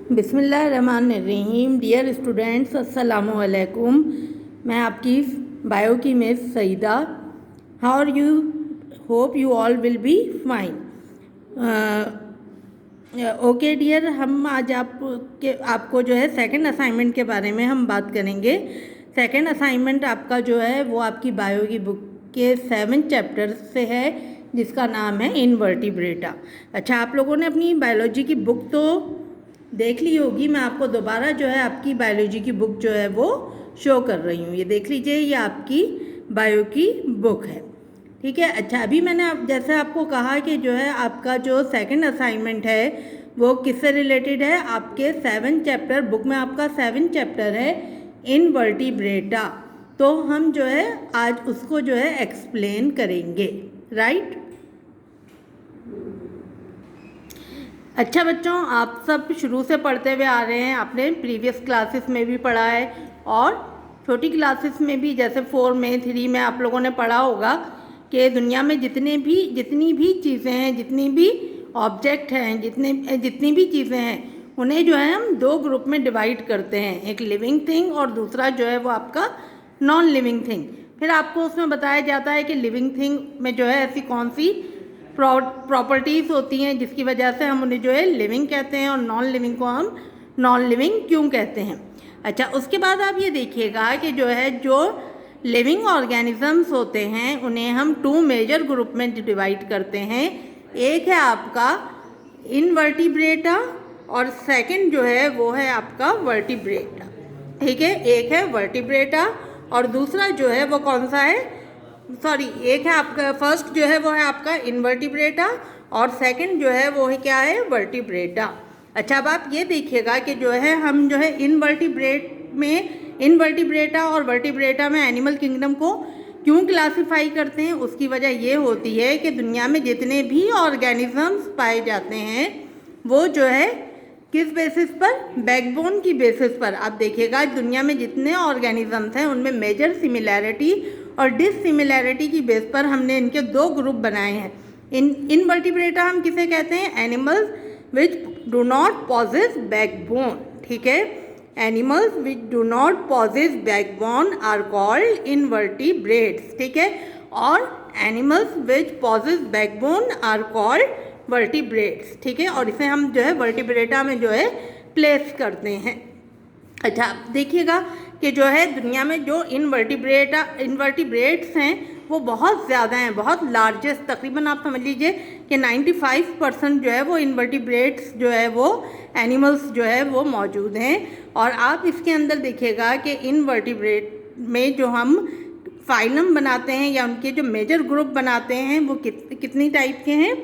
बिस्मिल्लाहिर्रहमानिर्रहीम। Dear students, अस्सलामु अलैकुम। मैं आपकी बायो की miss Saeeda. How are you? Hope you all will be fine. Okay dear, हम आज आपको जो है सेकंड असाइनमेंट के बारे में हम बात करेंगे। सेकंड असाइनमेंट आपका जो है वो आपकी बायो की बुक के 7 चैप्टर से है, जिसका नाम है इनवर्टिब्रेटा। अच्छा, आप लोगों ने अपनी बायोलॉजी की बुक तो देख ली होगी। मैं आपको दोबारा जो है आपकी बायोलॉजी की बुक जो है वो शो कर रही हूँ। ये देख लीजिए, ये आपकी बायो की बुक है, ठीक है। अच्छा, अभी मैंने जैसे आपको कहा कि जो है आपका जो सेकंड असाइनमेंट है वो किससे रिलेटेड है। आपके 7 चैप्टर बुक में आपका 7 चैप्टर है इनवर्टिब्रेटा। तो हम जो है आज उसको जो है एक्सप्लेन करेंगे, राइट। अच्छा बच्चों, आप सब शुरू से पढ़ते हुए आ रहे हैं, आपने प्रीवियस क्लासेस में भी पढ़ा है और छोटी क्लासेस में भी, जैसे 4 में 3 में आप लोगों ने पढ़ा होगा कि दुनिया में जितनी भी चीज़ें हैं, जितनी भी ऑब्जेक्ट हैं, जितनी भी चीज़ें हैं, उन्हें जो है हम 2 ग्रुप में डिवाइड करते हैं। एक लिविंग थिंग और दूसरा जो है वो आपका नॉन लिविंग थिंग। फिर आपको उसमें बताया जाता है कि लिविंग थिंग में जो है ऐसी कौन सी प्रॉपर्टीज़ होती हैं जिसकी वजह से हम उन्हें जो है लिविंग कहते हैं, और नॉन लिविंग को हम नॉन लिविंग क्यों कहते हैं। अच्छा, उसके बाद आप ये देखिएगा कि जो है जो लिविंग ऑर्गेनिजम्स होते हैं उन्हें हम 2 मेजर ग्रुप में डिवाइड करते हैं। एक है आपका इनवर्टिब्रेटा और सेकंड जो है वो है आपका वर्टिब्रेटा, ठीक है। एक है वर्टिब्रेटा और दूसरा जो है वो कौन सा है, एक है आपका फर्स्ट जो है वो है आपका इनवर्टिब्रेटा और सेकंड जो है वो है क्या है, वर्टिब्रेटा। अच्छा, अब आप ये देखिएगा कि जो है हम जो है इनवर्टिब्रेटा और वर्टिब्रेटा में एनिमल किंगडम को क्यों क्लासिफाई करते हैं। उसकी वजह ये होती है कि दुनिया में जितने भी ऑर्गेनिजम्स पाए जाते हैं वो जो है किस बेसिस पर, बैकबोन की बेसिस पर। आप देखिएगा दुनिया में जितने ऑर्गेनिजम्स हैं उनमें मेजर सिमिलैरिटी और डिससिमिलैरिटी की बेस पर हमने इनके 2 ग्रुप बनाए हैं। इनवर्टिब्रेटा हम किसे कहते हैं, animals which do not possess backbone, ठीक है। Animals which do not possess backbone are called invertebrates, ठीक है। और animals which possess backbone are called vertebrates, ठीक है। और इसे हम जो है वर्टिब्रेटा में जो है प्लेस करते हैं। अच्छा, देखिएगा कि जो है दुनिया में जो इनवर्टिब्रेट्स हैं वो बहुत ज़्यादा हैं, बहुत लार्जेस्ट, तकरीबन आप समझ लीजिए कि 95% जो है वो इनवर्टिब्रेट्स जो है वो एनिमल्स जो है वो मौजूद हैं। और आप इसके अंदर देखिएगा कि इनवर्टिब्रेट में जो हम फाइलम बनाते हैं या उनके जो मेजर ग्रुप बनाते हैं वो कितनी टाइप के हैं,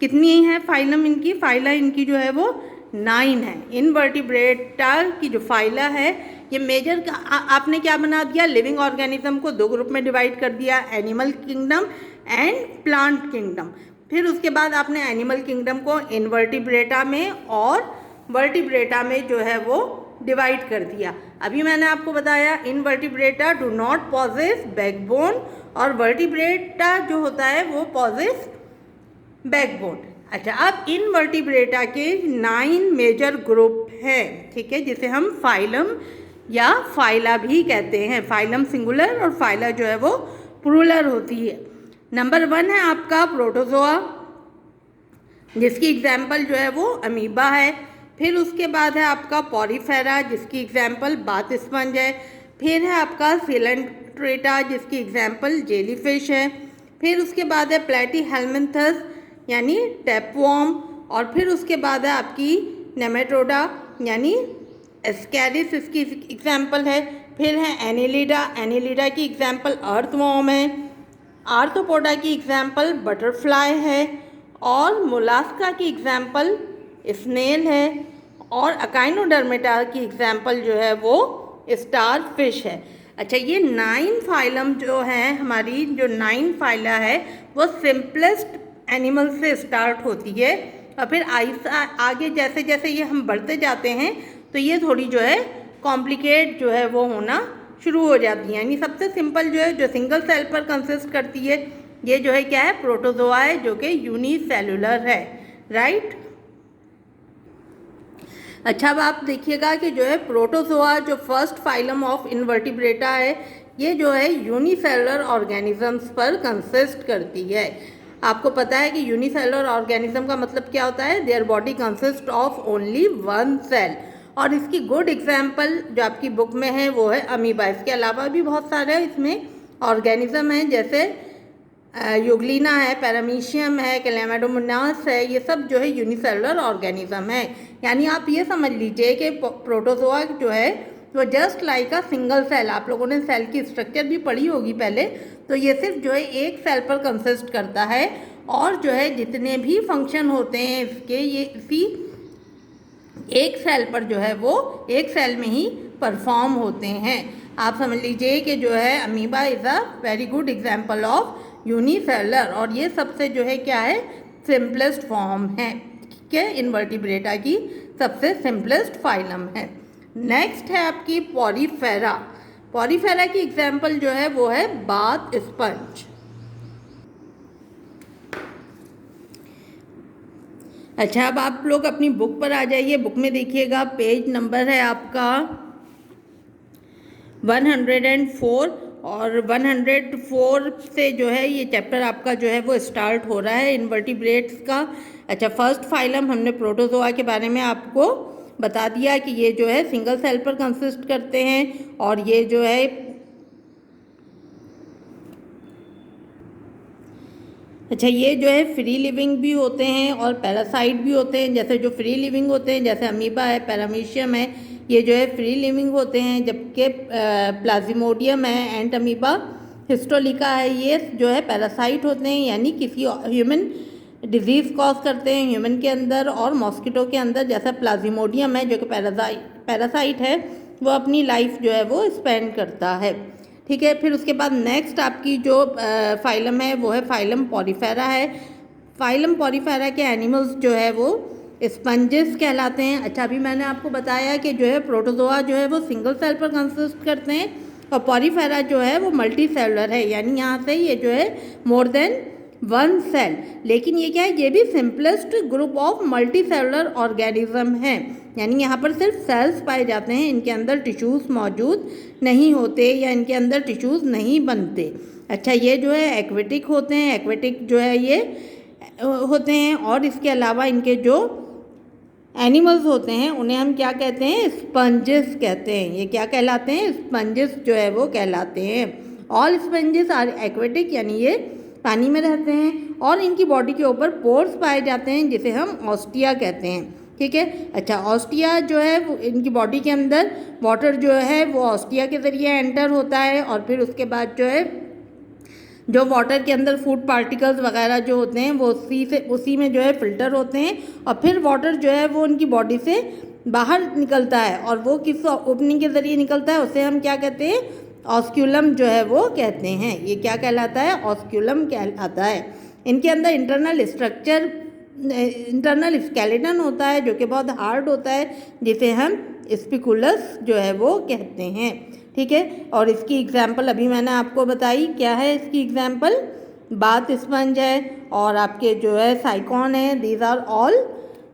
कितनी हैं फाइलम इनकी, फाइला इनकी जो है वो 9 है। इनवर्टिब्रेटा की जो फाइला है ये मेजर आपने क्या बना दिया, लिविंग ऑर्गेनिज्म को 2 ग्रुप में डिवाइड कर दिया, animal kingdom and plant kingdom. फिर उसके बाद आपने एनिमल किंगडम को इनवर्टिब्रेटा में और वर्टिब्रेटा में जो है वो डिवाइड कर दिया। अभी मैंने आपको बताया Invertebrata do not possess backbone और वर्टिब्रेटा जो होता है वो पॉजेस बैकबोन। अच्छा, अब इनवर्टिब्रेटा के 9 मेजर ग्रुप हैं, ठीक है, जिसे हम फाइलम या फाइला भी कहते हैं। फाइलम सिंगुलर और फाइला जो है वो प्लूरल होती है। नंबर 1 है आपका प्रोटोजोआ, जिसकी एग्जाम्पल जो है वो अमीबा है। फिर उसके बाद है आपका पॉरीफेरा, जिसकी एग्जाम्पल बाथ स्पंज है। फिर है आपका सिलेंट्रेटा, जिसकी एग्जाम्पल जेलीफिश है। फिर उसके बाद है प्लेटीहेल्मिन्थस यानी टैपवॉर्म। और फिर उसके बाद है आपकी नेमेटोडा यानी एस्कैरिस, इसकी एग्जाम्पल है। फिर है एनिलिडा की एग्जाम्पल अर्थवॉर्म है। आर्थ्रोपोडा की एग्जाम्पल बटरफ्लाई है। और मोलास्का की एग्जाम्पल स्नेल है। और अकाइनोडर्मेटा की एग्जाम्पल जो है वो स्टार फिश है। अच्छा, ये 9 फाइलम जो हैं, हमारी जो 9 फाइला है वो सिंपलेस्ट एनिमल से स्टार्ट होती है और फिर आगे जैसे जैसे ये हम बढ़ते जाते हैं तो ये थोड़ी जो है कॉम्प्लिकेट जो है वो होना शुरू हो जाती है। यानी सबसे सिंपल जो है, जो सिंगल सेल पर कंसिस्ट करती है, ये जो है क्या है, प्रोटोजोआ है, जो कि यूनिसेलुलर है, राइट। अच्छा, अब आप देखिएगा कि जो है प्रोटोजोआ जो फर्स्ट फाइलम ऑफ इनवर्टिब्रेटा है, ये जो है यूनिसेलुलर ऑर्गेनिजम्स पर कंसिस्ट करती है। आपको पता है कि यूनिसेलुलर ऑर्गेनिज्म का मतलब क्या होता है, their body consist of only one cell. और इसकी गुड एग्जाम्पल जो आपकी बुक में है वो है अमीबा। इसके अलावा भी बहुत सारे इसमें ऑर्गेनिज्म हैं, जैसे यूग्लिना है, पैरामीशियम है, क्लैमाइडोमोनास है, ये सब जो है यूनिसेलुलर ऑर्गेनिज्म है। यानी आप ये समझ लीजिए कि प्रोटोजोआ जो है वो just like a single cell, आप लोगों ने सेल की स्ट्रक्चर भी पढ़ी होगी पहले, तो ये सिर्फ जो है एक सेल पर कंसिस्ट करता है और जो है जितने भी फंक्शन होते हैं इसके, ये इसी एक सेल पर जो है वो एक सेल में ही परफॉर्म होते हैं। आप समझ लीजिए कि जो है amoeba is a very good example of unicellular, और ये सबसे जो है क्या है, सिंपलेस्ट फॉर्म है, ठीक है, इनवर्टिब्रेटा की सबसे सिंपलेस्ट फाइलम है। नेक्स्ट है आपकी पॉरीफेरा। पॉरीफेरा की एग्जाम्पल जो है वो है बाथ स्पंज। अच्छा, अब आप लोग अपनी बुक पर आ जाइए। बुक में देखिएगा पेज नंबर है आपका 104, और 104 से जो है ये चैप्टर आपका जो है वो स्टार्ट हो रहा है इनवर्टिब्रेट्स का। अच्छा, फर्स्ट फाइलम हमने प्रोटोजोआ के बारे में आपको बता दिया कि ये जो है सिंगल सेल पर कंसिस्ट करते हैं, और ये जो है अच्छा, ये जो है फ्री लिविंग भी होते हैं और पैरासाइट भी होते हैं। जैसे जो फ्री लिविंग होते हैं, जैसे अमीबा है, पैरामीशियम है, ये जो है फ्री लिविंग होते हैं, जबकि प्लाज्मोडियम है, एंट अमीबा हिस्टोलिका है, ये जो है पैरासाइट होते हैं, यानी किसी ह्यूमन डिजीज़ कॉज करते हैं ह्यूमन के अंदर और मॉस्किटो के अंदर। जैसा प्लाज्मोडियम है जो कि पैरासाइट है, वो अपनी लाइफ जो है वो स्पेंड करता है, ठीक है। फिर उसके बाद नेक्स्ट आपकी जो फाइलम है वो है फाइलम पॉरीफेरा है। फाइलम पॉरीफेरा के एनिमल्स जो है वो स्पंजेस कहलाते हैं। अच्छा, अभी मैंने आपको बताया कि जो है प्रोटोजोआ जो है वो सिंगल सेल पर कंसिस्ट करते हैं और पॉरीफेरा जो है वो मल्टी सेलुलर है, यानी यहाँ से ये जो है मोर देन वन सेल। लेकिन ये क्या है, ये भी simplest group of multi cellular organism है, यानी यहाँ पर सिर्फ सेल्स पाए जाते हैं, इनके अंदर टिश्यूज़ मौजूद नहीं होते या इनके अंदर टिश्यूज़ नहीं बनते। अच्छा, ये जो है एक्वेटिक होते हैं, एक्वेटिक जो है ये होते हैं, और इसके अलावा इनके जो एनिमल्स होते हैं उन्हें हम क्या कहते हैं, स्पंजेस कहते हैं। ये क्या कहलाते हैं, स्पंजेस जो है वो कहलाते हैं। ऑल स्पंजेस आर एक्वेटिक, यानी ये पानी में रहते हैं और इनकी बॉडी के ऊपर पोर्स पाए जाते हैं जिसे हम ऑस्टिया कहते हैं, ठीक है। अच्छा, ऑस्टिया जो है वो इनकी बॉडी के अंदर वाटर जो है वो ऑस्टिया के ज़रिए एंटर होता है, और फिर उसके बाद जो है जो वाटर के अंदर फूड पार्टिकल्स वगैरह जो होते हैं वो उसी में जो है फ़िल्टर होते हैं, और फिर वाटर जो है वो उनकी बॉडी से बाहर निकलता है, और वो किस ओपनिंग के ज़रिए निकलता है उसे हम क्या कहते हैं, ऑस्क्यूलम जो है वो कहते हैं। ये क्या कहलाता है, ऑस्क्यूलम कहलाता है। इनके अंदर इंटरनल स्केलेटन होता है जो कि बहुत हार्ड होता है, जिसे हम स्पिकुलस जो है वो कहते हैं, ठीक है। और इसकी एग्जाम्पल अभी मैंने आपको बताई, क्या है इसकी एग्जाम्पल, बाथ स्पंज है और आपके जो है साइकॉन है। These are all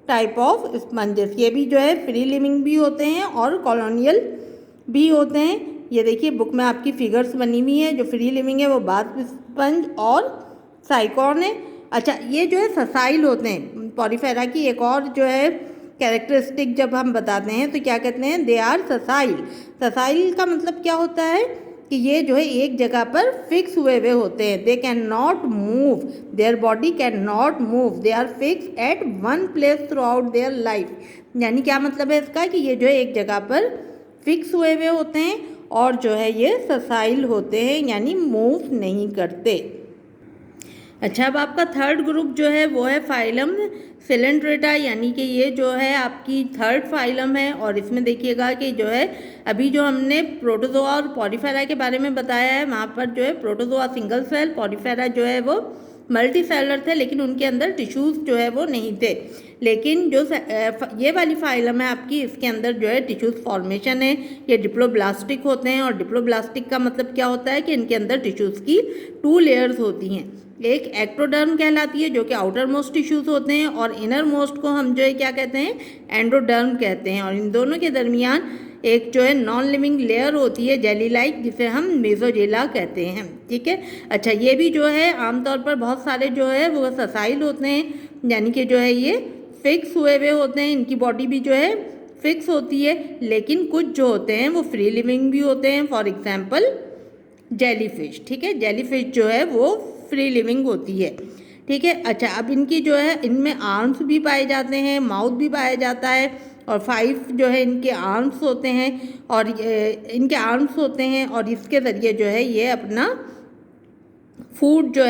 type of sponges. ये भी जो है फ्री लिविंग भी होते हैं और कॉलोनियल भी होते हैं। ये देखिए बुक में आपकी फिगर्स बनी हुई हैं। जो फ्री लिविंग है वो बाथ स्पंज और साइकॉन है। अच्छा, ये जो है ससाइल होते हैं। पॉरीफेरा की एक और जो है कैरेक्टरिस्टिक जब हम बताते हैं तो क्या कहते हैं, दे आर ससाइल। ससाइल का मतलब क्या होता है कि ये जो है एक जगह पर फिक्स हुए होते हैं। They can not move, their body can not move, they are fix at one place throughout their life. यानी क्या मतलब है इसका, कि ये जो है एक जगह पर फिक्स हुए होते हैं और जो है ये ससाइल होते हैं, यानी मूव नहीं करते। अच्छा, अब आपका थर्ड ग्रुप जो है वो है फाइलम सिलेंड्रेटा, यानी कि ये जो है आपकी थर्ड फाइलम है। और इसमें देखिएगा कि जो है अभी जो हमने प्रोटोजोआ और पॉरीफेरा के बारे में बताया है, वहाँ पर जो है प्रोटोजोआ सिंगल सेल, पॉरीफेरा जो है वो मल्टी सेलुलर थे, लेकिन उनके अंदर टिश्यूज़ जो है वो नहीं थे। लेकिन जो ये वाली फाइलम है आपकी, इसके अंदर जो है टिश्यूज़ फॉर्मेशन है। ये डिप्लोब्लास्टिक होते हैं, और डिप्लोब्लास्टिक का मतलब क्या होता है कि इनके अंदर टिश्यूज़ की 2 लेयर्स होती हैं। एक एक्टोडर्म कहलाती है जो कि आउटर मोस्ट टिश्यूज होते हैं, और इनर मोस्ट को हम जो है क्या कहते हैं, एंडोडर्म कहते हैं। और इन दोनों के दरमियान एक जो है नॉन लिविंग लेयर होती है जेली लाइक, जिसे हम मेसोजेला कहते हैं। ठीक है, अच्छा ये भी जो है आमतौर पर बहुत सारे जो है वो ससाइल होते हैं, यानी कि जो है ये फिक्स हुए हुए होते हैं, इनकी बॉडी भी जो है फिक्स होती है। लेकिन कुछ जो होते हैं वो फ्री लिविंग भी होते हैं, फॉर एग्जाम्पल जेलीफिश। ठीक है, जेलीफिश जो है वो फ्री लिविंग होती है। ठीक है, अच्छा अब इनकी जो है इनमें आर्म्स भी पाए जाते हैं, माउथ भी पाया जाता है, और 5 जो है इनके आर्म्स होते हैं, और इनके आर्म्स होते हैं, और इसके ज़रिए जो है ये अपना फूड जो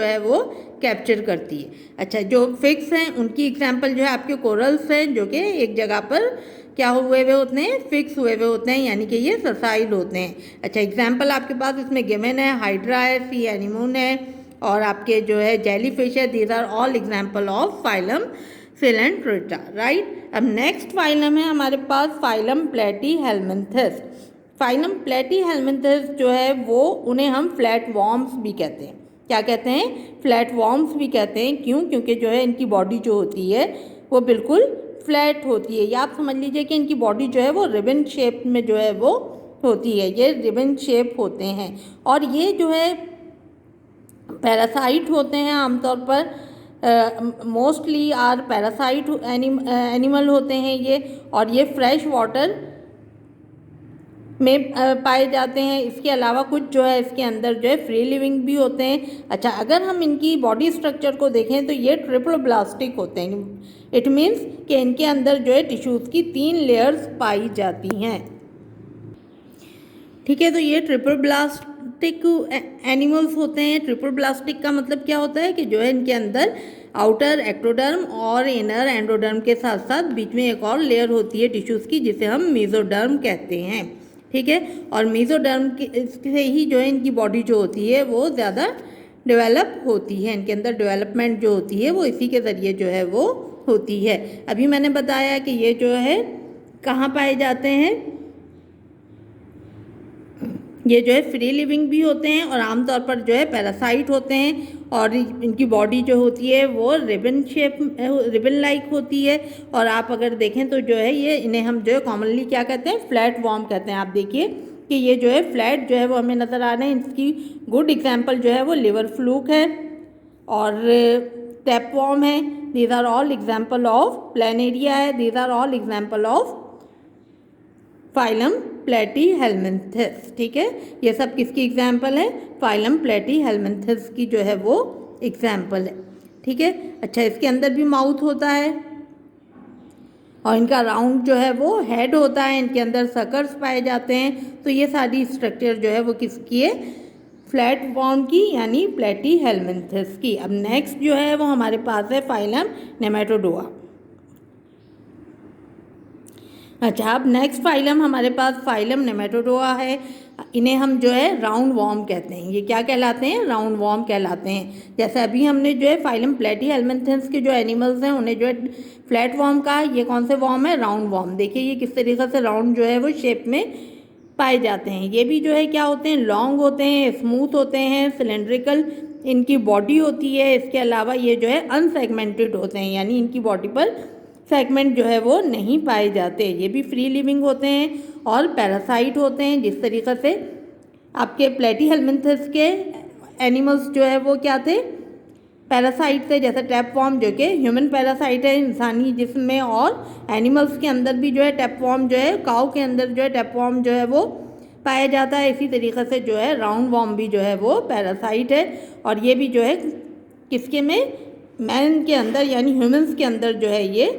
है वो कैप्चर करती है। अच्छा जो फिक्स हैं उनकी एग्जांपल जो है आपके कोरल्स हैं, जो कि एक जगह पर क्या हुए हुए होते हैं, फिक्स हुए हुए होते हैं, यानी कि ये ससाइल होते हैं। अच्छा एग्जांपल आपके पास इसमें गिमेन है, हाइड्रा है, सी एनीमोन है, और आपके जो है जेलीफिश है। These are all example of phylum coelenterata, right. अब नेक्स्ट फाइलम है हमारे पास फाइलम प्लेटीहेल्मिन्थस। फाइलम प्लेटीहेल्मिन्थस जो है वो उन्हें हम फ्लैट वॉर्म्स भी कहते हैं। क्या कहते हैं, फ्लैट वॉर्म्स भी कहते हैं। क्यों, क्योंकि जो है इनकी बॉडी जो होती है वो बिल्कुल फ्लैट होती है, या आप समझ लीजिए कि इनकी बॉडी जो है वो रिबन शेप में जो है वो होती है, ये रिबन शेप होते हैं। और ये जो है पैरासाइट होते हैं आमतौर पर, मोस्टली आर पैरासाइट एनिमल होते हैं ये, और ये फ्रेश वाटर में पाए जाते हैं। इसके अलावा कुछ जो है इसके अंदर जो है फ्री लिविंग भी होते हैं। अच्छा अगर हम इनकी बॉडी स्ट्रक्चर को देखें तो ये ट्रिपल ब्लास्टिक होते हैं। इट मीन्स कि इनके अंदर जो है टिश्यूज़ की 3 लेयर्स पाई जाती हैं। ठीक है, तो ये ट्रिपल ब्लास्टिक एनिमल्स होते हैं। ट्रिपल ब्लास्टिक का मतलब क्या होता है कि जो है इनके अंदर आउटर एक्टोडर्म और इनर एंडोडर्म के साथ साथ बीच में एक और लेयर होती है टिश्यूज़ की, जिसे हम मेसोडर्म कहते हैं। ठीक है, और मेसोडर्म से ही जो है इनकी बॉडी जो होती है वो ज़्यादा डेवलप होती है। इनके अंदर डेवलपमेंट जो होती है वो इसी के ज़रिए जो है वो होती है। अभी मैंने बताया कि ये जो है कहाँ पाए जाते हैं, ये जो है फ्री लिविंग भी होते हैं और आमतौर पर जो है पैरासाइट होते हैं, और इनकी बॉडी जो होती है वो रिबन लाइक होती है। और आप अगर देखें तो जो है ये इन्हें हम जो है कॉमनली क्या कहते हैं, फ्लैट वॉर्म कहते हैं। आप देखिए कि ये जो है फ्लैट जो है वो हमें नज़र आ रहे हैं। इसकी गुड एग्जांपल जो है वो लिवर फ्लूक है और टैप वॉर्म है। These are all example of planaria है। These are all example of phylum platyhelminthes. ठीक है, ये सब किसकी एग्जाम्पल है, फाइलम प्लेटीहेल्मिन्थस की जो है वो एग्जाम्पल है। ठीक है, अच्छा इसके अंदर भी माउथ होता है और इनका राउंड जो है वो हेड होता है, इनके अंदर सकर्स पाए जाते हैं। तो ये सारी स्ट्रक्चर जो है वो किसकी है, फ्लैट वॉर्म की यानी प्लेटीहेल्मिन्थस की। अब नेक्स्ट जो है वो हमारे पास है फाइलम नेमेटोडोआ। अच्छा अब नेक्स्ट फाइलम हमारे पास फाइलम नेमेटोडोआ है। इन्हें हम जो है राउंड वॉर्म कहते हैं। ये क्या कहलाते हैं, राउंड वॉर्म कहलाते हैं। जैसे अभी हमने जो है फाइलम प्लेटीहेल्मिन्थस के जो एनिमल्स हैं उन्हें जो है फ्लैट वॉर्म कहा, ये कौन से वॉर्म है, राउंड वॉर्म। देखिए ये किस तरीके से राउंड जो है वो शेप में पाए जाते हैं। ये भी जो है क्या होते हैं, लॉन्ग होते हैं, स्मूथ होते हैं, सिलेंड्रिकल इनकी बॉडी होती है। इसके अलावा ये जो है अनसेगमेंटेड होते हैं, यानी इनकी बॉडी पर सेगमेंट जो है वो नहीं पाए जाते। ये भी फ्री लिविंग होते हैं और पैरासाइट होते हैं। जिस तरीके से आपके प्लेटीहेल्मिन्थस के एनिमल्स जो है वो क्या थे, पैरासाइट थे, जैसे टैपवॉर्म जो कि ह्यूमन पैरासाइट है इंसानी जिस्म में, और एनिमल्स के अंदर भी जो है टैपवॉर्म जो है, काऊ के अंदर जो है टैपवॉर्म जो है वो पाया जाता है। इसी तरीके से जो है राउंड वॉर्म भी जो है वो पैरासाइट है, और ये भी जो है किसके में, मैन के अंदर यानी ह्यूमंस के अंदर जो है ये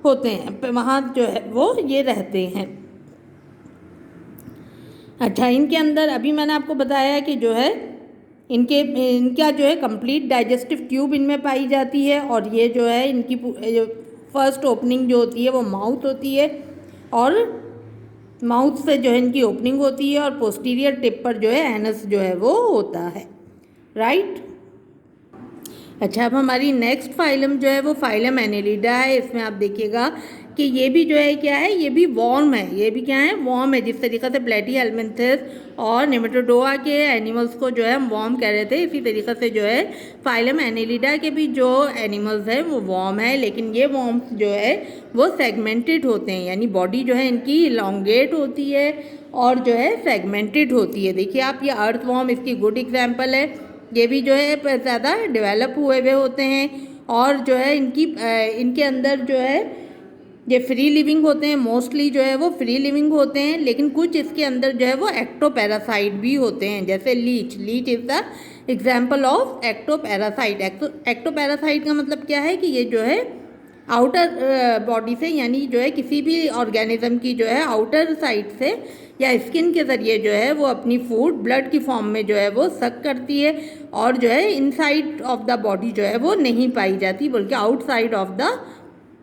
होते हैं, वहाँ जो है वो ये रहते हैं। अच्छा इनके अंदर अभी मैंने आपको बताया कि जो है इनका जो है कंप्लीट डाइजेस्टिव ट्यूब इनमें पाई जाती है, और ये जो है इनकी फर्स्ट ओपनिंग जो होती है वो माउथ होती है, और माउथ से जो है इनकी ओपनिंग होती है, और पोस्टीरियर टिप पर जो है एनस जो है वो होता है, राइट। अच्छा अब हमारी नेक्स्ट फाइलम जो है वो फाइलम एनेलिडा है। इसमें आप देखिएगा कि ये भी जो है क्या है, ये भी वॉर्म है, ये भी क्या है, वॉर्म है। जिस तरीके से प्लेटीहेल्मिन्थेस और नेमेटोडोआ के एनिमल्स को जो है हम वॉर्म कह रहे थे, इसी तरीके से जो है फाइलम एनेलिडा के भी जो एनिमल्स हैं वो वॉर्म है, लेकिन ये वॉर्म्स जो है वो सेगमेंटेड होते हैं, यानी बॉडी जो है इनकी इलोंगेट होती है और जो है सेगमेंटेड होती है। देखिए आप, ये अर्थ वॉर्म इसकी गुड एग्जाम्पल है। ये भी जो है ज़्यादा डेवलप हुए हुए होते हैं और जो है इनके अंदर जो है ये फ्री लिविंग होते हैं, मोस्टली जो है वो फ्री लिविंग होते हैं, लेकिन कुछ इसके अंदर जो है वो एक्टोपैरासाइट भी होते हैं, जैसे leech is the example of ectoparasite. Ectoparasite का मतलब क्या है कि ये जो है आउटर बॉडी से, यानी जो है किसी भी ऑर्गेनिज्म की जो है आउटर साइड से या स्किन के ज़रिए जो है वो अपनी फूड ब्लड की फॉर्म में जो है वो सक करती है, और जो है इनसाइड ऑफ द बॉडी जो है वो नहीं पाई जाती, बल्कि आउटसाइड ऑफ द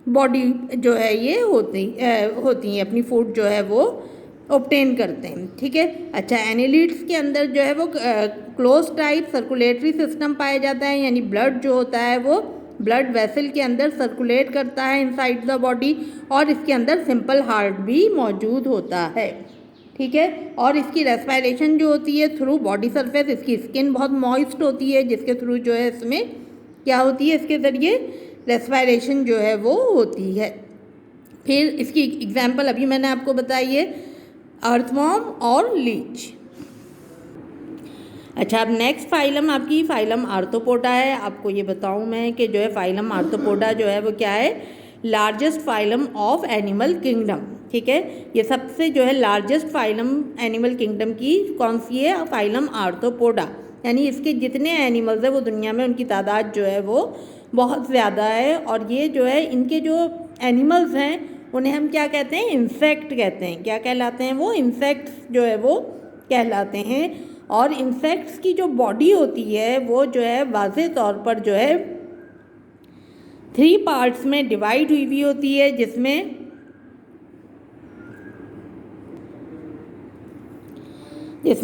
बॉडी जो है ये होती हैं, अपनी फूड जो है वो ऑब्टेन करते हैं। ठीक है। अच्छा, एनेलिड्स के अंदर जो है वो क्लोज टाइप सर्कुलेटरी सिस्टम पाया जाता है, यानी ब्लड जो होता है वो ब्लड वेसल के अंदर सर्कुलेट करता है इनसाइड द बॉडी, और इसके अंदर सिंपल हार्ट भी मौजूद होता है। ठीक है। और इसकी रेस्पिरेशन जो होती है थ्रू बॉडी सरफेस, इसकी स्किन बहुत मॉइस्ट होती है, जिसके थ्रू जो है इसमें क्या होती है, इसके ज़रिए रेस्पिरेशन जो है वो होती है। फिर इसकी एग्जाम्पल अभी मैंने आपको बताई है, अर्थवॉर्म और लीच। अच्छा, अब नेक्स्ट फाइलम आपकी फाइलम आर्थ्रोपोडा है। आपको ये बताऊं मैं कि जो है फाइलम आर्थ्रोपोडा जो है वो क्या है, largest phylum of animal kingdom. ठीक है। ये सबसे जो है लार्जेस्ट फाइलम एनिमल किंगडम की कौन सी है, फाइलम आर्थ्रोपोडा, यानी इसके जितने एनिमल्स हैं वो दुनिया में उनकी तादाद जो है वो बहुत ज़्यादा है। और ये जो है इनके जो एनिमल्स हैं उन्हें हम क्या कहते हैं, इंसेक्ट कहते हैं। क्या कहलाते हैं वो, इंसेक्ट्स जो है वो कहलाते हैं। और इंसेक्ट्स की जो बॉडी होती है वो जो है वाज़े तौर पर जो है 3 पार्ट्स में डिवाइड हुई हुई होती है, जिसमें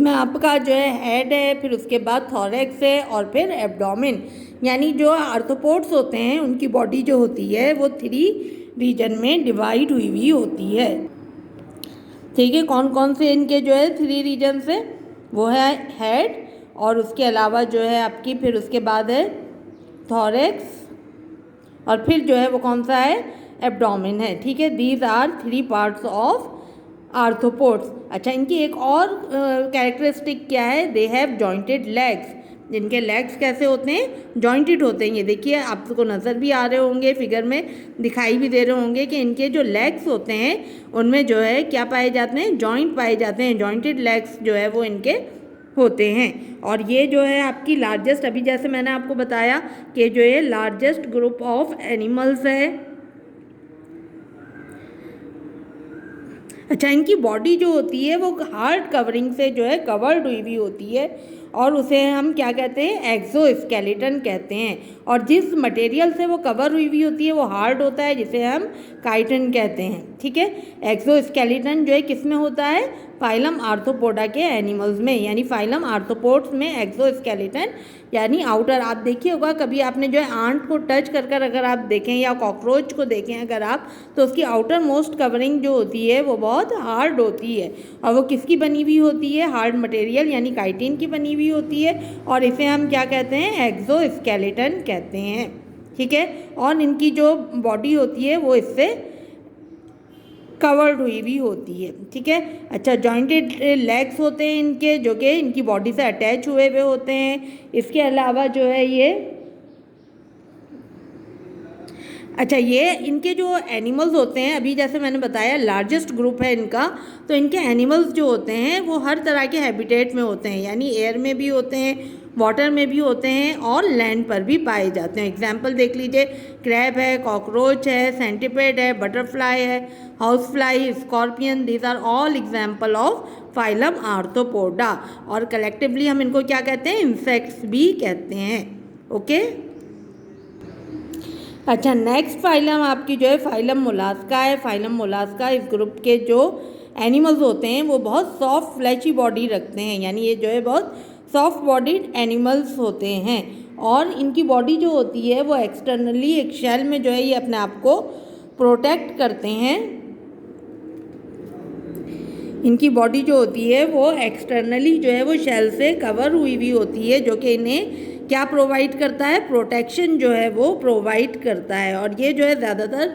आपका जो है हेड है, फिर उसके बाद थॉरेक्स है और फिर एब्डोमेन। यानी जो आर्थ्रोपोड्स होते हैं उनकी बॉडी जो होती है वो 3 रीजन में डिवाइड हुई हुई होती है। ठीक है। कौन कौन से इनके जो है 3 रीजन से, वो है हेड, और उसके अलावा जो है आपकी फिर उसके बाद है थॉरेक्स, और फिर जो है वो कौन सा है, एब्डोमेन है। ठीक है। These are 3 parts of arthropods. अच्छा, इनकी एक और कैरेक्टरिस्टिक क्या है, दे हैव जॉइंटेड लेग्स। जिनके लेग्स कैसे होते हैं, जॉइंटेड होते हैं। ये देखिए आपको नज़र भी आ रहे होंगे, फिगर में दिखाई भी दे रहे होंगे कि इनके जो लेग्स होते हैं उनमें जो है क्या पाए जाते हैं, जॉइंट पाए जाते हैं। जॉइंटेड लेग्स जो है वो इनके होते हैं। और ये जो है आपकी लार्जेस्ट, अभी जैसे मैंने आपको बताया कि जो ये लार्जेस्ट ग्रुप ऑफ एनिमल्स है। अच्छा, इनकी बॉडी जो होती है वो हार्ड कवरिंग से जो है कवर्ड हुई हुई होती है, और उसे हम क्या कहते हैं, एक्सोस्केलेटन कहते हैं। और जिस मटेरियल से वो कवर हुई हुई होती है वो हार्ड होता है, जिसे हम काइटिन कहते हैं। ठीक है। एक्सोस्केलेटन जो है किस में होता है, फाइलम आर्थ्रोपोडा के एनिमल्स में, यानी फाइलम आर्थ्रोपोड्स में एक्सोस्केलेटन यानी आउटर। आप देखिए होगा कभी आपने जो है आंट को टच कर कर अगर आप देखें, या कॉकरोच को देखें अगर आप, तो उसकी आउटर मोस्ट कवरिंग जो होती है वो बहुत हार्ड होती है, और वो किसकी बनी हुई होती है, हार्ड मटेरियल यानी काइटिन की बनी हुई होती है, और इसे हम क्या कहते हैं, एक्सोस्केलेटन कहते हैं। ठीक है। और इनकी जो बॉडी होती है वो इससे कवर्ड हुई भी होती है। ठीक है। अच्छा, जॉइंटेड लेग्स होते हैं इनके, जो कि इनकी बॉडी से अटैच हुए हुए होते हैं। इसके अलावा जो है ये, अच्छा, ये इनके जो एनिमल्स होते हैं, अभी जैसे मैंने बताया लार्जेस्ट ग्रुप है इनका, तो इनके एनिमल्स जो होते हैं वो हर तरह के हैबिटेट में होते हैं, यानी एयर में भी होते हैं, वाटर में भी होते हैं, और लैंड पर भी पाए जाते हैं। एग्जाम्पल देख लीजिए, क्रैब है, कॉकरोच है, सेंटीपेड है, बटरफ्लाई है, house fly, scorpion, these are all example of phylum arthropoda. और कलेक्टिवली हम इनको क्या कहते हैं, इंसेक्ट्स भी कहते हैं। ओके। अच्छा, नेक्स्ट फाइलम आपकी जो है फाइलम मोलास्का है। फाइलम मोलास्का इस ग्रुप के जो एनिमल्स होते हैं वो बहुत सॉफ्ट फ्लैची बॉडी रखते हैं, यानी ये जो है बहुत सॉफ्ट बॉडीड एनिमल्स होते हैं। और इनकी बॉडी जो होती है वो एक्सटर्नली एक शेल में जो है ये अपने आप को प्रोटेक्ट करते हैं। इनकी बॉडी जो होती है वो एक्सटर्नली जो है वो शेल से कवर हुई हुई होती है, जो कि इन्हें क्या प्रोवाइड करता है, प्रोटेक्शन जो है वो प्रोवाइड करता है। और ये जो है ज़्यादातर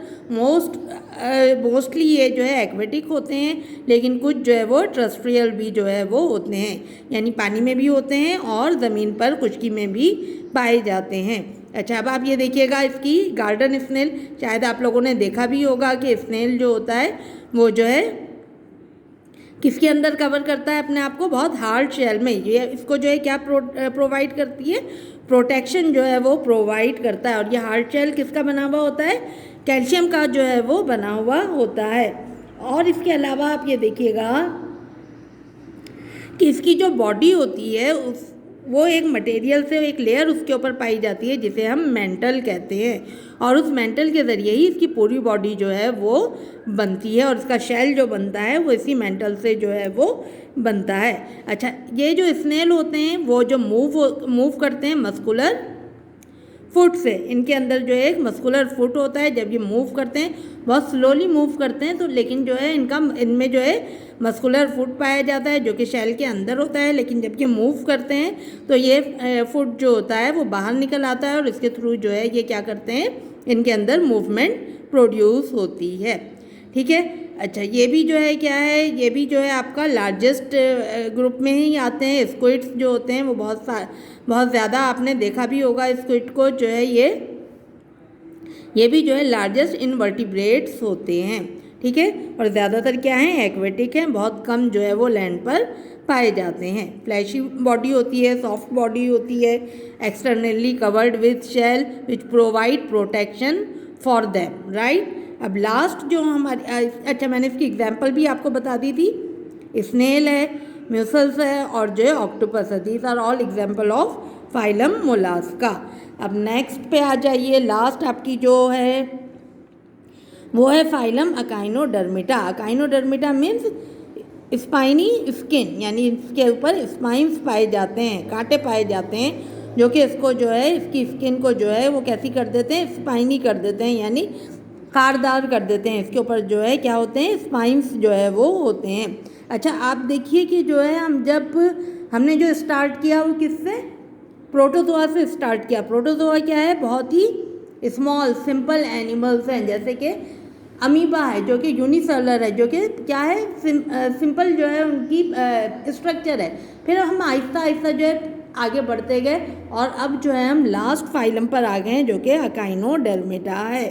मोस्टली ये जो है एक्वेटिक होते हैं, लेकिन कुछ जो है वो टेरेस्ट्रियल भी जो है वो होते हैं, यानी पानी में भी होते हैं और ज़मीन पर खुश्की में भी पाए जाते हैं। अच्छा, अब आप ये देखिएगा इसकी गार्डन स्नेल, शायद आप लोगों ने देखा भी होगा कि स्नेल जो होता है वो जो है किसके अंदर कवर करता है अपने आप को, बहुत हार्ड शेल में। ये इसको जो है क्या प्रोवाइड करती है, प्रोटेक्शन जो है वो प्रोवाइड करता है। और ये हार्ड शेल किसका बना हुआ होता है, कैल्शियम का जो है वो बना हुआ होता है। और इसके अलावा आप ये देखिएगा कि इसकी जो बॉडी होती है वो एक मटेरियल से एक लेयर उसके ऊपर पाई जाती है जिसे हम मेंटल कहते हैं, और उस मेंटल के ज़रिए ही इसकी पूरी बॉडी जो है वो बनती है, और इसका शेल जो बनता है वो इसी मेंटल से जो है वो बनता है। अच्छा, ये जो स्नेल होते हैं वो जो मूव करते हैं मस्कुलर फुट से, इनके अंदर जो है एक मस्कुलर फुट होता है। जब ये मूव करते हैं बहुत स्लोली मूव करते हैं, तो लेकिन जो है इनमें जो है मस्कुलर फुट पाया जाता है जो कि शेल के अंदर होता है। लेकिन जब ये मूव करते हैं तो ये फुट जो होता है वो बाहर निकल आता है, और इसके थ्रू जो है ये क्या करते हैं, इनके अंदर मूवमेंट प्रोड्यूस होती है। ठीक है। अच्छा, ये भी जो है क्या है, ये भी जो है आपका लार्जेस्ट ग्रुप में ही आते हैं। स्क्विड्स जो होते हैं वो बहुत ज़्यादा आपने देखा भी होगा स्क्विड को, जो है ये भी जो है लार्जेस्ट इनवर्टिब्रेट्स होते हैं। ठीक है। और ज़्यादातर क्या है, एक्वेटिक हैं, बहुत कम जो है वो लैंड पर पाए जाते हैं। फ्लैशी बॉडी होती है, सॉफ्ट बॉडी होती है, externally covered with shell which provide protection for them, right. अब लास्ट जो हमारी, अच्छा मैंने इसकी एग्जांपल भी आपको बता दी थी, स्नेल है, म्यूसल्स है और जो है ऑक्टोपस है। These are all example of phylum mollusca. अब नेक्स्ट पे आ जाइए, लास्ट आपकी जो है वो है phylum echinodermata. Echinodermata means spiny skin, यानी इसके ऊपर स्पाइंस पाए जाते हैं, कांटे पाए जाते हैं, जो कि इसको जो है इसकी स्किन को जो है वो कैसी कर देते हैं, स्पाइनी कर देते हैं, यानी कारदार कर देते हैं। इसके ऊपर जो है क्या होते हैं, स्पाइंस जो है वो होते हैं। अच्छा, आप देखिए कि जो है हमने जो स्टार्ट किया वो किससे, प्रोटोजोआ से स्टार्ट किया। प्रोटोजोआ क्या है, बहुत ही स्मॉल सिंपल एनिमल्स हैं, जैसे कि अमीबा है जो कि यूनिसेलुलर है, जो कि क्या है, सिंपल जो है उनकी स्ट्रक्चर है। फिर हम आहिस्ता आहिस्ता जो है आगे बढ़ते गए, और अब जो है हम लास्ट फाइलम पर आ गए हैं जो कि अकाइनोडर्मिटा है।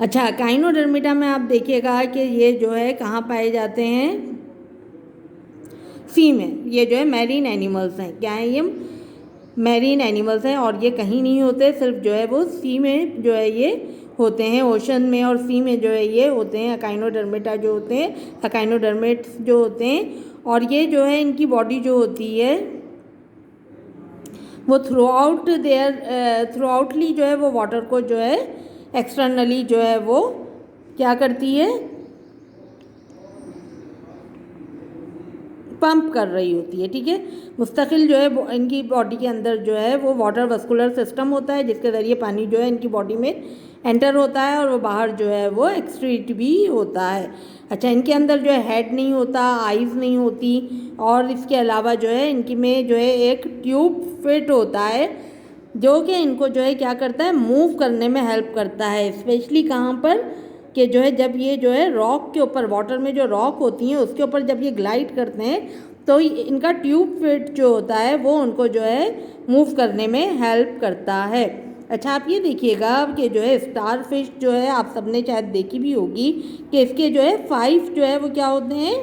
अच्छा, अकाइनोडर्मिटा में आप देखिएगा कि ये जो है कहाँ पाए जाते हैं, सी में। ये जो है मैरीन एनिमल्स हैं। क्या है, ये मैरीन एनिमल्स हैं, और ये कहीं नहीं होते, सिर्फ जो है वो सी में जो है ये होते हैं, ओशन में और सी में जो है ये होते हैं। अकाइनोडर्मिटा जो होते हैं, अकाइनोडर्मेट्स जो होते हैं, और ये जो है इनकी बॉडी जो होती है वो थ्रूआउटली जो है वो वाटर को जो है एक्सटर्नली जो है वो क्या करती है, पंप कर रही होती है। ठीक है। मुस्तकिल जो है इनकी बॉडी के अंदर जो है वो वाटर वस्कुलर सिस्टम होता है, जिसके ज़रिए पानी जो है इनकी बॉडी में एंटर होता है, और वो बाहर जो है वो एक्सक्रीट भी होता है। अच्छा, इनके अंदर जो है हेड नहीं होता, आइज़ नहीं होती, और इसके अलावा जो है इनकी में जो है एक ट्यूब फिट होता है, जो कि इनको जो है क्या करता है, मूव करने में हेल्प करता है। स्पेशली कहाँ पर कि जो है जब ये जो है रॉक के ऊपर, वाटर में जो रॉक होती हैं उसके ऊपर जब ये ग्लाइड करते हैं तो इनका ट्यूब फिट जो होता है वो उनको जो है मूव करने में हेल्प करता है। अच्छा, आप ये देखिएगा कि जो है स्टार फिश जो है आप सबने शायद देखी भी होगी कि इसके जो है 5 जो है वो क्या होते हैं,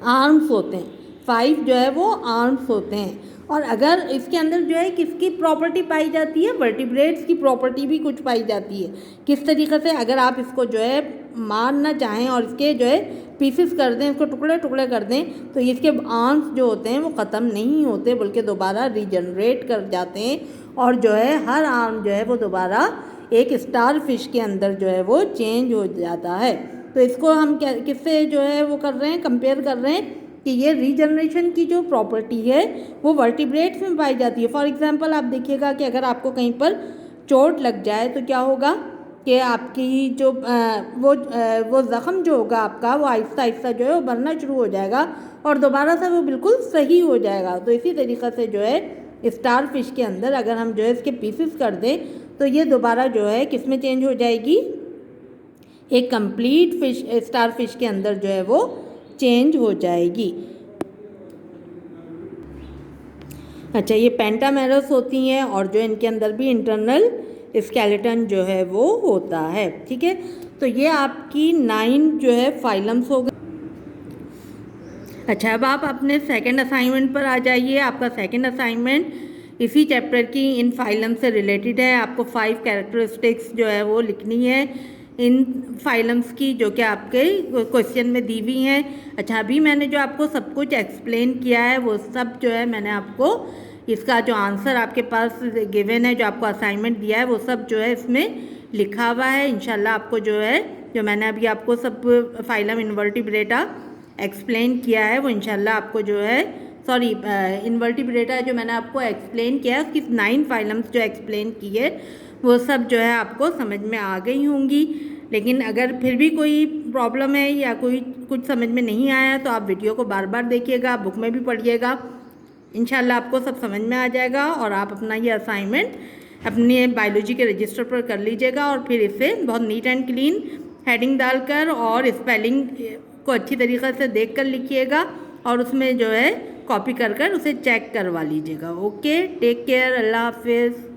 आर्म्स होते हैं। 5 जो है वो आर्म्स होते हैं। और अगर इसके अंदर जो है किसकी प्रॉपर्टी पाई जाती है, वर्टिब्रेट्स की प्रॉपर्टी भी कुछ पाई जाती है। किस तरीके से, अगर आप इसको जो है मारना चाहें और इसके जो है पीसेस कर दें, इसको टुकड़े टुकड़े कर दें, तो इसके आर्म्स जो होते हैं वो ख़त्म नहीं होते, बल्कि दोबारा रीजनरेट कर जाते हैं, और जो है हर आर्म जो है वो दोबारा एक स्टार फिश के अंदर जो है वो चेंज हो जाता है। तो इसको हम क्या किससे जो है वो कर रहे हैं, कंपेयर कर रहे हैं कि ये रीजनरेशन की जो प्रॉपर्टी है वो वर्टिब्रेट्स में पाई जाती है। फॉर एग्जांपल आप देखिएगा कि अगर आपको कहीं पर चोट लग जाए तो क्या होगा कि आपकी जो वो ज़ख़म जो होगा आपका, वो आहिस्ता आहिस्ता जो है वो भरना शुरू हो जाएगा और दोबारा से वो बिल्कुल सही हो जाएगा। तो इसी तरीक़े से जो है स्टार फिश के अंदर अगर हम जो है इसके पीसेस कर दें तो ये दोबारा जो है किस में चेंज हो जाएगी, एक कंप्लीट फिश, स्टार फिश के अंदर जो है वो चेंज हो जाएगी। अच्छा, ये पेंटामेरस होती हैं और जो इनके अंदर भी इंटरनल स्केलेटन जो है वो होता है। ठीक है, तो ये आपकी 9 जो है फाइलम्स हो गए। अच्छा, अब आप अपने सेकंड असाइनमेंट पर आ जाइए। आपका सेकंड असाइनमेंट इसी चैप्टर की इन फाइलम से रिलेटेड है। आपको 5 कैरेक्टरिस्टिक्स जो है वो लिखनी है इन फाइलम्स की, जो कि आपके क्वेश्चन में दी हुई हैं। अच्छा, अभी मैंने जो आपको सब कुछ एक्सप्लेन किया है वो सब जो है मैंने आपको इसका जो आंसर आपके पास गिवन है, जो आपको असाइनमेंट दिया है, वो सब जो है इसमें लिखा हुआ है। इंशाल्लाह आपको जो है, जो मैंने अभी आपको सब फाइलम इन्वर्टिब्रेटा एक्सप्लेन किया है, वो इंशाल्लाह आपको जो है इन्वर्टिब्रेटा जो मैंने आपको एक्सप्लेन किया है, उसकी 9 फाइलम्स जो एक्सप्लेन की है वो सब जो है आपको समझ में आ गई होंगी। लेकिन अगर फिर भी कोई प्रॉब्लम है या कोई कुछ समझ में नहीं आया तो आप वीडियो को बार बार देखिएगा, बुक में भी पढ़िएगा, इंशाल्लाह आपको सब समझ में आ जाएगा और आप अपना ये असाइनमेंट अपने बायोलॉजी के रजिस्टर पर कर लीजिएगा और फिर इसे बहुत नीट एंड क्लीन हेडिंग डालकर और स्पेलिंग को अच्छी तरीक़े से देख कर लिखिएगा और उसमें जो है कॉपी कर कर उसे चेक करवा लीजिएगा। ओके, टेक केयर, अल्लाह हाफिज़।